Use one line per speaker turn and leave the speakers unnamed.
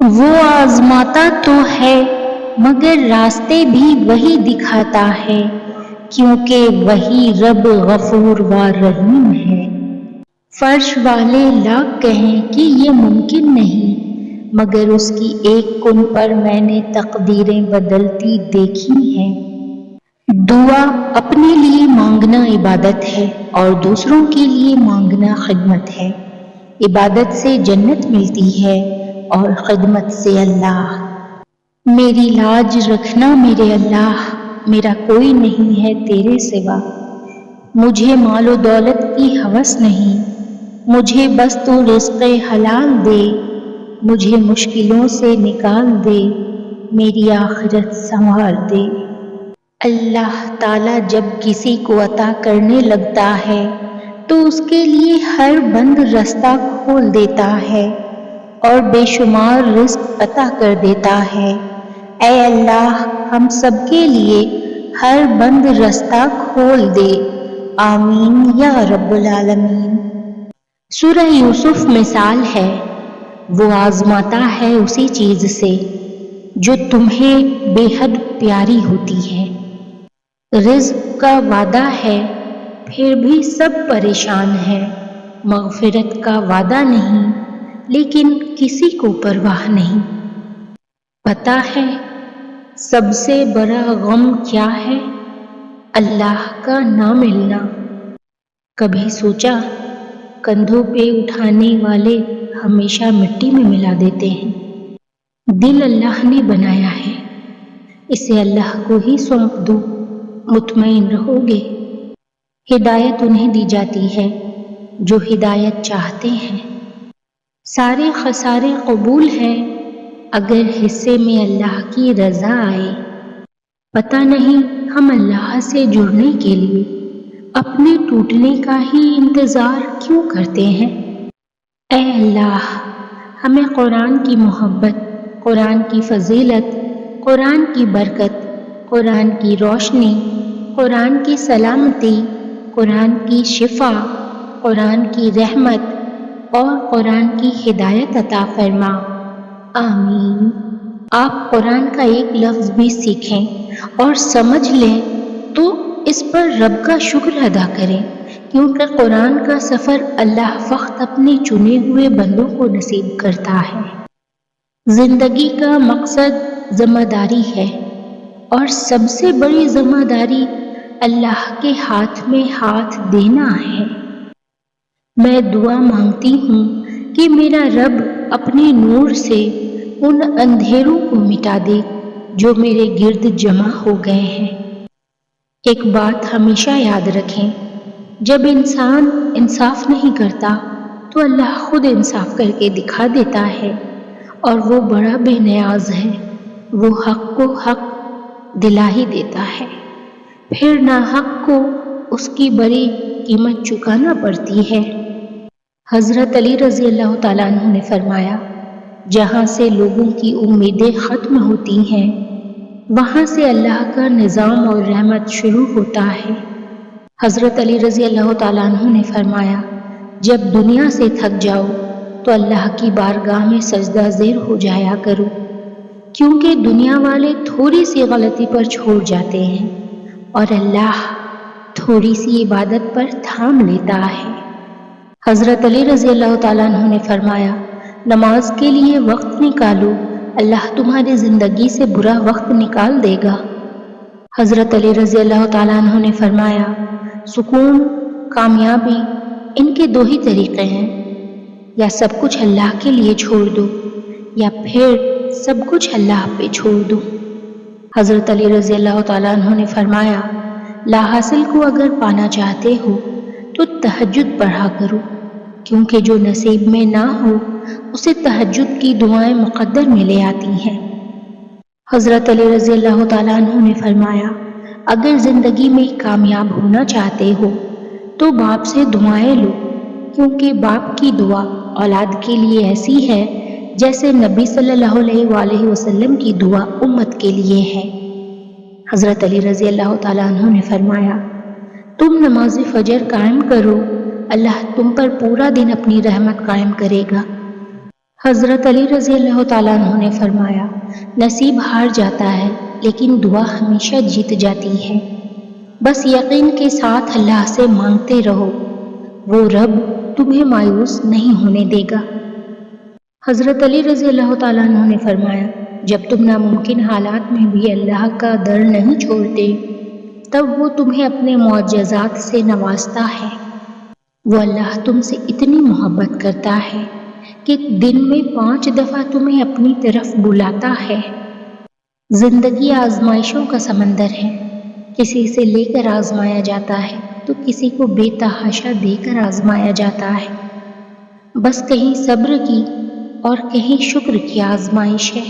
وہ آزماتا تو ہے مگر راستے بھی وہی دکھاتا ہے، کیونکہ وہی رب غفور و رحیم ہے۔ فرش والے لاکھ کہیں کہ یہ ممکن نہیں، مگر اس کی ایک کن پر میں نے تقدیریں بدلتی دیکھی ہیں۔ دعا اپنے لیے مانگنا عبادت ہے اور دوسروں کے لیے مانگنا خدمت ہے۔ عبادت سے جنت ملتی ہے اور خدمت سے اللہ۔ میری لاج رکھنا میرے اللہ، میرا کوئی نہیں ہے تیرے سوا۔ مجھے مال و دولت کی ہوس نہیں، مجھے بس تو رزق حلال دے۔ مجھے مشکلوں سے نکال دے، میری آخرت سنوار دے۔ اللہ تعالیٰ جب کسی کو عطا کرنے لگتا ہے تو اس کے لیے ہر بند رستہ کھول دیتا ہے اور بے شمار رزق عطا کر دیتا ہے۔ اے اللہ ہم سب کے لیے ہر بند رستہ کھول دے، آمین یا رب العالمین۔ سورہ یوسف مثال ہے، وہ آزماتا ہے اسی چیز سے جو تمہیں بے حد پیاری ہوتی ہے۔ رزق کا وعدہ ہے پھر بھی سب پریشان ہیں، مغفرت کا وعدہ نہیں لیکن کسی کو پرواہ نہیں۔ پتہ ہے سب سے بڑا غم کیا ہے؟ اللہ کا نہ ملنا۔ کبھی سوچا کندھوں پہ اٹھانے والے ہمیشہ مٹی میں ملا دیتے ہیں۔ دل اللہ نے بنایا ہے، اسے اللہ کو ہی سونپ دو، مطمئن رہو گے۔ ہدایت انہیں دی جاتی ہے جو ہدایت چاہتے ہیں۔ سارے خسارے قبول ہیں اگر حصے میں اللہ کی رضا آئے۔ پتہ نہیں ہم اللہ سے جڑنے کے لیے اپنے ٹوٹنے کا ہی انتظار کیوں کرتے ہیں۔ اے اللہ ہمیں قرآن کی محبت، قرآن کی فضیلت، قرآن کی برکت، قرآن کی روشنی، قرآن کی سلامتی، قرآن کی شفا، قرآن کی رحمت اور قرآن کی ہدایت عطا فرما، آمین۔ آپ قرآن کا ایک لفظ بھی سیکھیں اور سمجھ لیں تو اس پر رب کا شکر ادا کریں، کیونکہ قرآن کا سفر اللہ فقط اپنے چنے ہوئے بندوں کو نصیب کرتا ہے۔ زندگی کا مقصد ذمہ داری ہے اور سب سے بڑی ذمہ داری اللہ کے ہاتھ میں ہاتھ دینا ہے۔ میں دعا مانگتی ہوں کہ میرا رب اپنے نور سے ان اندھیروں کو مٹا دے جو میرے گرد جمع ہو گئے ہیں۔ ایک بات ہمیشہ یاد رکھیں، جب انسان انصاف نہیں کرتا تو اللہ خود انصاف کر کے دکھا دیتا ہے، اور وہ بڑا بے نیاز ہے، وہ حق کو حق دلا ہی دیتا ہے، پھر ناحق کو اس کی بڑی قیمت چکانا پڑتی ہے۔ حضرت علی رضی اللہ تعالیٰ عنہ نے فرمایا، جہاں سے لوگوں کی امیدیں ختم ہوتی ہیں وہاں سے اللہ کا نظام اور رحمت شروع ہوتا ہے۔ حضرت علی رضی اللہ تعالیٰ عنہ نے فرمایا، جب دنیا سے تھک جاؤ تو اللہ کی بارگاہ میں سجدہ زیر ہو جایا کرو، کیونکہ دنیا والے تھوڑی سی غلطی پر چھوڑ جاتے ہیں اور اللہ تھوڑی سی عبادت پر تھام لیتا ہے۔ حضرت علی رضی اللہ تعالیٰ عنہ نے فرمایا، نماز کے لیے وقت نکالو، اللہ تمہاری زندگی سے برا وقت نکال دے گا۔ حضرت علی رضی اللہ تعالیٰ عنہ نے فرمایا، سکون، کامیابی، ان کے دو ہی طریقے ہیں، یا سب کچھ اللہ کے لیے چھوڑ دو یا پھر سب کچھ اللہ پہ چھوڑ دو۔ حضرت علی رضی اللہ تعالیٰ عنہ نے فرمایا، لا حاصل کو اگر پانا چاہتے ہو تو تہجد پڑھا کرو، کیونکہ جو نصیب میں نہ ہو اسے تہجد کی دعائیں مقدر میں لے آتی ہیں۔ حضرت علی رضی اللہ تعالیٰ عنہ نے فرمایا، اگر زندگی میں کامیاب ہونا چاہتے ہو تو باپ سے دعائیں لو، کیونکہ باپ کی دعا اولاد کے لیے ایسی ہے جیسے نبی صلی اللہ علیہ وآلہ وسلم کی دعا امت کے لیے ہے۔ حضرت علی رضی اللہ تعالیٰ عنہ نے فرمایا، تم نماز فجر قائم کرو، اللہ تم پر پورا دن اپنی رحمت قائم کرے گا۔ حضرت علی رضی اللہ تعالیٰ عنہ نے فرمایا، نصیب ہار جاتا ہے لیکن دعا ہمیشہ جیت جاتی ہے۔ بس یقین کے ساتھ اللہ سے مانگتے رہو، وہ رب تمہیں مایوس نہیں ہونے دے گا۔ حضرت علی رضی اللہ تعالیٰ عنہ نے فرمایا، جب تم ناممکن حالات میں بھی اللہ کا در نہیں چھوڑتے، تب وہ تمہیں اپنے معجزات سے نوازتا ہے۔ وہ اللہ تم سے اتنی محبت کرتا ہے کہ دن میں 5 دفعہ تمہیں اپنی طرف بلاتا ہے۔ زندگی آزمائشوں کا سمندر ہے، کسی سے لے کر آزمایا جاتا ہے تو کسی کو بے تحاشا دے کر آزمایا جاتا ہے۔ بس کہیں صبر کی اور کہیں شکر کی آزمائش ہے۔